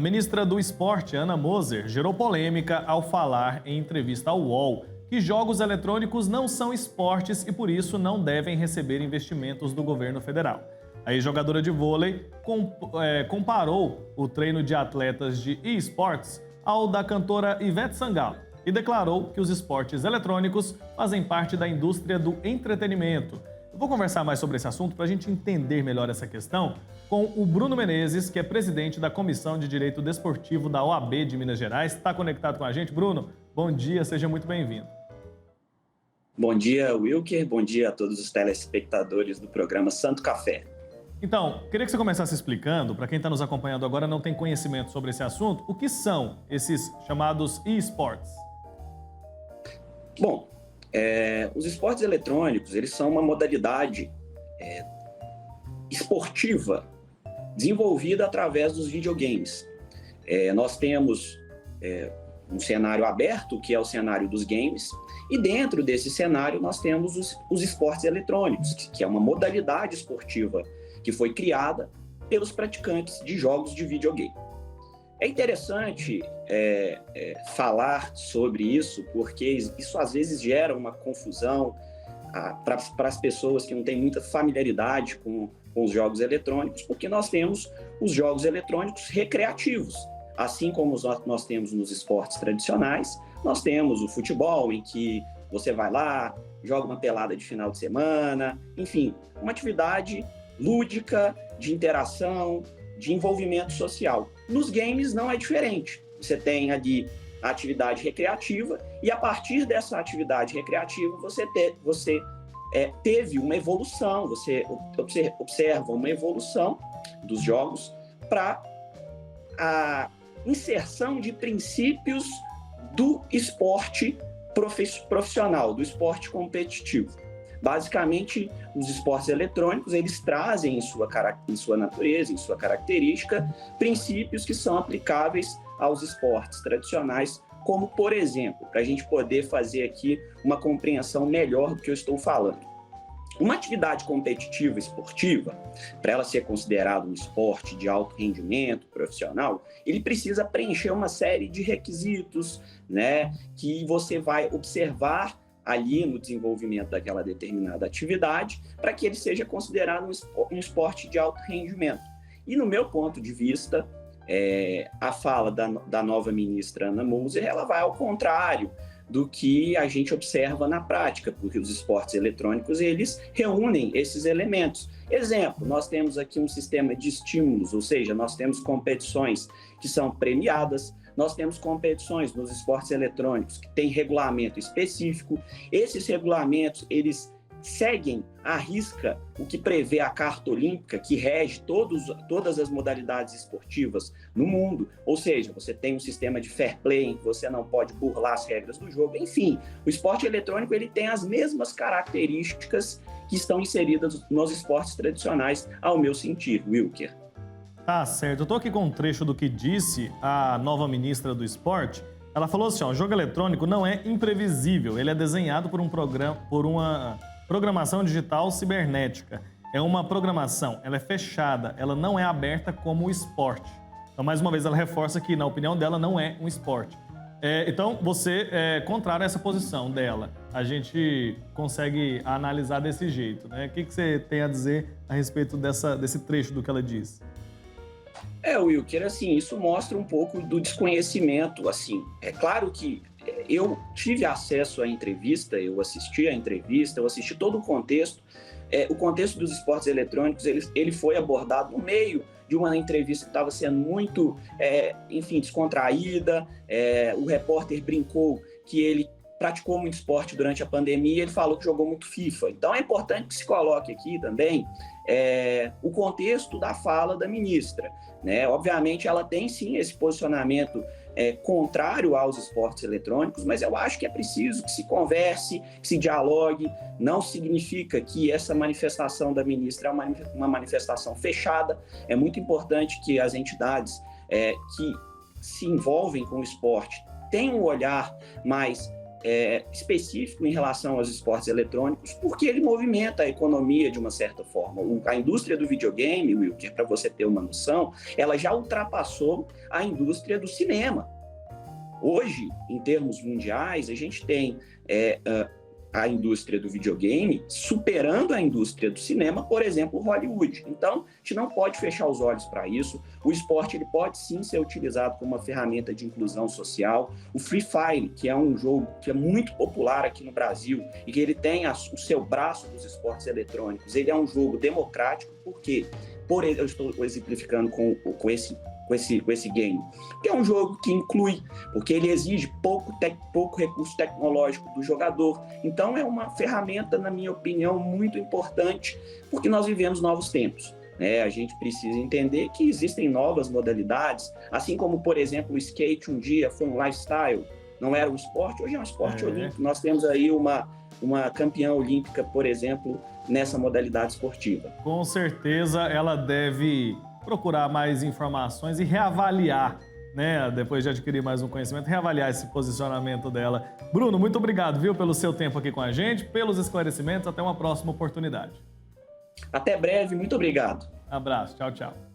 A ministra do Esporte, Ana Moser, gerou polêmica ao falar em entrevista ao UOL que jogos eletrônicos não são esportes e por isso não devem receber investimentos do governo federal. A ex-jogadora de vôlei comparou o treino de atletas de e-sports ao da cantora Ivete Sangalo e declarou que os esportes eletrônicos fazem parte da indústria do entretenimento. Eu vou conversar mais sobre esse assunto para a gente entender melhor essa questão com o Bruno Menezes, que é presidente da Comissão de Direito Desportivo da OAB de Minas Gerais. Está conectado com a gente? Bruno, bom dia, seja muito bem-vindo. Bom dia, Wilker. Bom dia a todos os telespectadores do programa Santo Café. Então, queria que você começasse explicando, para quem está nos acompanhando agora não tem conhecimento sobre esse assunto, o que são esses chamados e-sports? Bom, os esportes eletrônicos, eles são uma modalidade esportiva desenvolvida através dos videogames. Nós temos um cenário aberto, que é o cenário dos games, e dentro desse cenário nós temos os esportes eletrônicos, que é uma modalidade esportiva que foi criada pelos praticantes de jogos de videogame. É interessante falar sobre isso, porque isso às vezes gera uma confusão para as pessoas que não têm muita familiaridade com os jogos eletrônicos, porque nós temos os jogos eletrônicos recreativos. Assim como nós temos nos esportes tradicionais, nós temos o futebol, em que você vai lá, joga uma pelada de final de semana, enfim, uma atividade lúdica, de interação, de envolvimento social. Nos games não é diferente. Você tem ali a atividade recreativa e a partir dessa atividade recreativa você teve uma evolução, você observa uma evolução dos jogos para a inserção de princípios do esporte profissional, do esporte competitivo. Basicamente, os esportes eletrônicos, eles trazem em sua natureza, em sua característica, princípios que são aplicáveis aos esportes tradicionais, como, por exemplo, para a gente poder fazer aqui uma compreensão melhor do que eu estou falando. Uma atividade competitiva esportiva, para ela ser considerada um esporte de alto rendimento profissional, ele precisa preencher uma série de requisitos, né, que você vai observar ali no desenvolvimento daquela determinada atividade, para que ele seja considerado um esporte de alto rendimento. E no meu ponto de vista, a fala da nova ministra Ana Moser, ela vai ao contrário do que a gente observa na prática, porque os esportes eletrônicos, eles reúnem esses elementos. Exemplo, nós temos aqui um sistema de estímulos, ou seja, nós temos competições que são premiadas, nós temos competições nos esportes eletrônicos que têm regulamento específico. Esses regulamentos, eles seguem à risca o que prevê a Carta Olímpica, que rege todas as modalidades esportivas no mundo. Ou seja, você tem um sistema de fair play, em que você não pode burlar as regras do jogo. Enfim, o esporte eletrônico ele tem as mesmas características que estão inseridas nos esportes tradicionais, ao meu sentir, Wilker. Tá certo. Eu tô aqui com um trecho do que disse a nova ministra do Esporte. Ela falou assim, o jogo eletrônico não é imprevisível, ele é desenhado por uma programação digital cibernética. É uma programação, ela é fechada, ela não é aberta como o esporte. Então, mais uma vez, ela reforça que, na opinião dela, não é um esporte. Então, você é contrário a essa posição dela. A gente consegue analisar desse jeito, né? O que você tem a dizer a respeito desse trecho do que ela disse? Wilker, assim, isso mostra um pouco do desconhecimento, assim. É claro que eu tive acesso à entrevista, eu assisti à entrevista, eu assisti todo o contexto. O contexto dos esportes eletrônicos, ele foi abordado no meio de uma entrevista que estava sendo muito, descontraída. O repórter brincou que ele praticou muito esporte durante a pandemia e ele falou que jogou muito FIFA. Então, é importante que se coloque aqui também o contexto da fala da ministra, né? Obviamente, ela tem, sim, esse posicionamento contrário aos esportes eletrônicos, mas eu acho que é preciso que se converse, que se dialogue. Não significa que essa manifestação da ministra é uma manifestação fechada. É muito importante que as entidades que se envolvem com o esporte tenham um olhar mais específico em relação aos esportes eletrônicos, porque ele movimenta a economia de uma certa forma. A indústria do videogame, Wilker, para você ter uma noção, ela já ultrapassou a indústria do cinema. Hoje, em termos mundiais, a gente tem a indústria do videogame superando a indústria do cinema, por exemplo, Hollywood. Então, a gente não pode fechar os olhos para isso. O esporte ele pode sim ser utilizado como uma ferramenta de inclusão social. O Free Fire, que é um jogo que é muito popular aqui no Brasil e que ele tem o seu braço dos esportes eletrônicos, ele é um jogo democrático, porque eu estou exemplificando com esse game, que é um jogo que inclui, porque ele exige pouco recurso tecnológico do jogador. Então é uma ferramenta, na minha opinião, muito importante, porque nós vivemos novos tempos. A gente precisa entender que existem novas modalidades, assim como, por exemplo, o skate um dia foi um lifestyle, não era um esporte, hoje é um esporte olímpico. Nós temos aí uma campeã olímpica, por exemplo, nessa modalidade esportiva. Com certeza ela deve procurar mais informações e reavaliar, né? Depois de adquirir mais um conhecimento, reavaliar esse posicionamento dela. Bruno, muito obrigado, viu, pelo seu tempo aqui com a gente, pelos esclarecimentos. Até uma próxima oportunidade. Até breve, muito obrigado. Abraço, tchau, tchau.